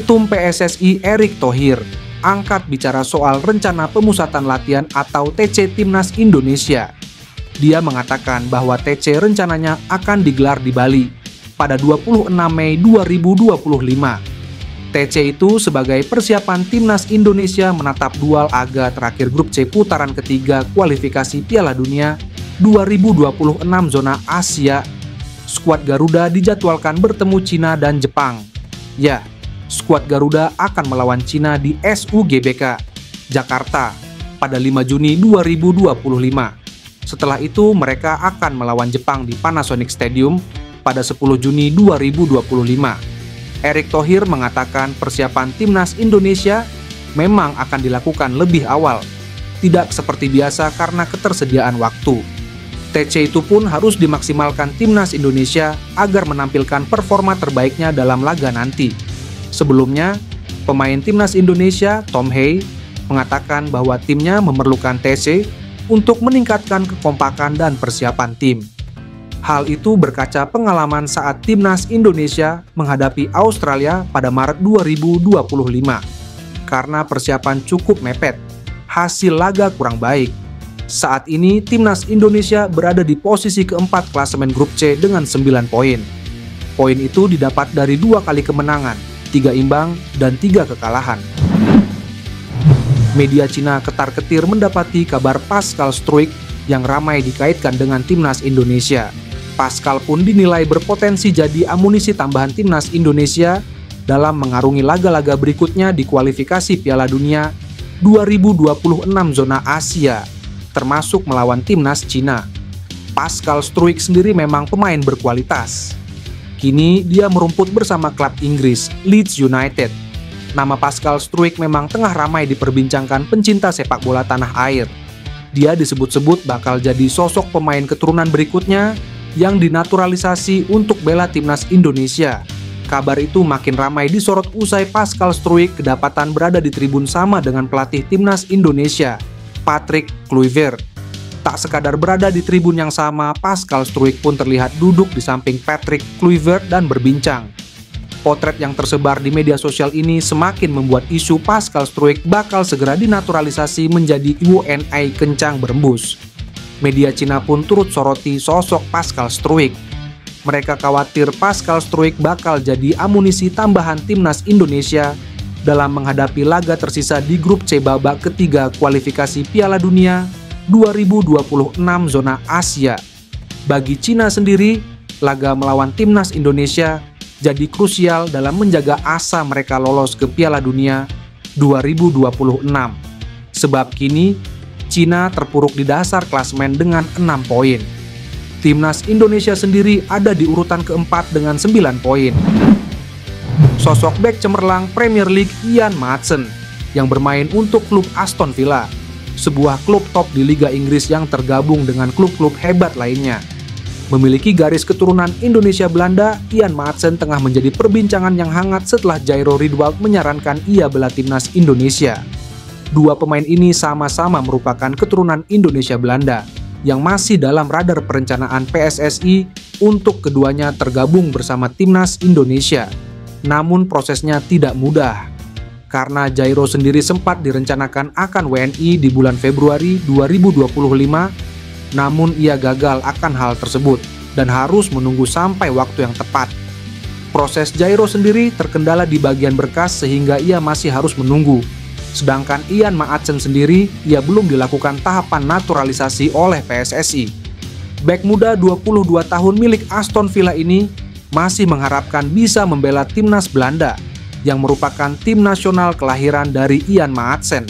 Ketum PSSI Erick Thohir angkat bicara soal rencana pemusatan latihan atau TC Timnas Indonesia. Dia mengatakan bahwa TC rencananya akan digelar di Bali pada 26 Mei 2025. TC itu sebagai persiapan Timnas Indonesia menatap duel laga terakhir grup C putaran ketiga kualifikasi Piala Dunia 2026 zona Asia. Skuad Garuda dijadwalkan bertemu Cina dan Jepang. Ya, skuad Garuda akan melawan Cina di SUGBK Jakarta pada 5 Juni 2025. Setelah itu mereka akan melawan Jepang di Panasonic Stadium pada 10 Juni 2025. Erick Thohir mengatakan persiapan Timnas Indonesia memang akan dilakukan lebih awal, tidak seperti biasa karena ketersediaan waktu. TC itu pun harus dimaksimalkan Timnas Indonesia agar menampilkan performa terbaiknya dalam laga nanti. Sebelumnya, pemain Timnas Indonesia, Tom Hay, mengatakan bahwa timnya memerlukan TC untuk meningkatkan kekompakan dan persiapan tim. Hal itu berkaca pengalaman saat Timnas Indonesia menghadapi Australia pada Maret 2025. Karena persiapan cukup mepet, hasil laga kurang baik. Saat ini, Timnas Indonesia berada di posisi keempat klasemen grup C dengan 9 poin. Poin itu didapat dari 2 kali kemenangan, 3 imbang, dan 3 kekalahan. Media Cina ketar-ketir mendapati kabar Pascal Struijk yang ramai dikaitkan dengan Timnas Indonesia. Pascal pun dinilai berpotensi jadi amunisi tambahan Timnas Indonesia dalam mengarungi laga-laga berikutnya di kualifikasi Piala Dunia 2026 zona Asia, termasuk melawan Timnas Cina. Pascal Struijk sendiri memang pemain berkualitas. Kini dia merumput bersama klub Inggris, Leeds United. Nama Pascal Struijk memang tengah ramai diperbincangkan pencinta sepak bola tanah air. Dia disebut-sebut bakal jadi sosok pemain keturunan berikutnya yang dinaturalisasi untuk bela Timnas Indonesia. Kabar itu makin ramai disorot usai Pascal Struijk kedapatan berada di tribun sama dengan pelatih Timnas Indonesia, Patrick Kluivert. Tak sekadar berada di tribun yang sama, Pascal Struijk pun terlihat duduk di samping Patrick Kluivert dan berbincang. Potret yang tersebar di media sosial ini semakin membuat isu Pascal Struijk bakal segera dinaturalisasi menjadi WNI kencang berembus. Media Cina pun turut soroti sosok Pascal Struijk. Mereka khawatir Pascal Struijk bakal jadi amunisi tambahan Timnas Indonesia dalam menghadapi laga tersisa di grup C babak ketiga kualifikasi Piala Dunia 2026 zona Asia. Bagi Cina sendiri, laga melawan Timnas Indonesia jadi krusial dalam menjaga asa mereka lolos ke Piala Dunia 2026. Sebab kini, Cina terpuruk di dasar klasemen dengan 6 poin. Timnas Indonesia sendiri ada di urutan keempat dengan 9 poin. Sosok bek cemerlang Premier League Ian Maatsen yang bermain untuk klub Aston Villa, sebuah klub top di Liga Inggris yang tergabung dengan klub-klub hebat lainnya. Memiliki garis keturunan Indonesia-Belanda, Ian Maatsen tengah menjadi perbincangan yang hangat setelah Jairo Riedwald menyarankan ia bela Timnas Indonesia. Dua pemain ini sama-sama merupakan keturunan Indonesia-Belanda yang masih dalam radar perencanaan PSSI untuk keduanya tergabung bersama Timnas Indonesia. Namun prosesnya tidak mudah, karena Jairo sendiri sempat direncanakan akan WNI di bulan Februari 2025, namun ia gagal akan hal tersebut dan harus menunggu sampai waktu yang tepat. Proses Jairo sendiri terkendala di bagian berkas sehingga ia masih harus menunggu. Sedangkan Ian Maatsen sendiri, ia belum dilakukan tahapan naturalisasi oleh PSSI. Bek muda 22 tahun milik Aston Villa ini masih mengharapkan bisa membela Timnas Belanda yang merupakan tim nasional kelahiran dari Ian Maatsen.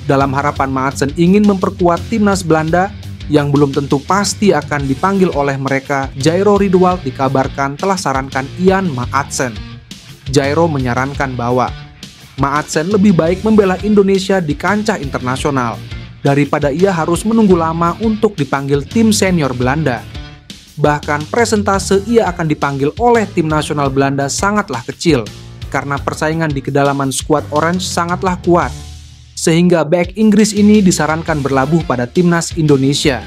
Dalam harapan Maatsen ingin memperkuat Timnas Belanda yang belum tentu pasti akan dipanggil oleh mereka, Jairo Riedwald dikabarkan telah sarankan Ian Maatsen. Jairo menyarankan bahwa Maatsen lebih baik membela Indonesia di kancah internasional daripada ia harus menunggu lama untuk dipanggil tim senior Belanda. Bahkan presentase ia akan dipanggil oleh tim nasional Belanda sangatlah kecil karena persaingan di kedalaman skuad Orange sangatlah kuat. Sehingga bek Inggris ini disarankan berlabuh pada Timnas Indonesia.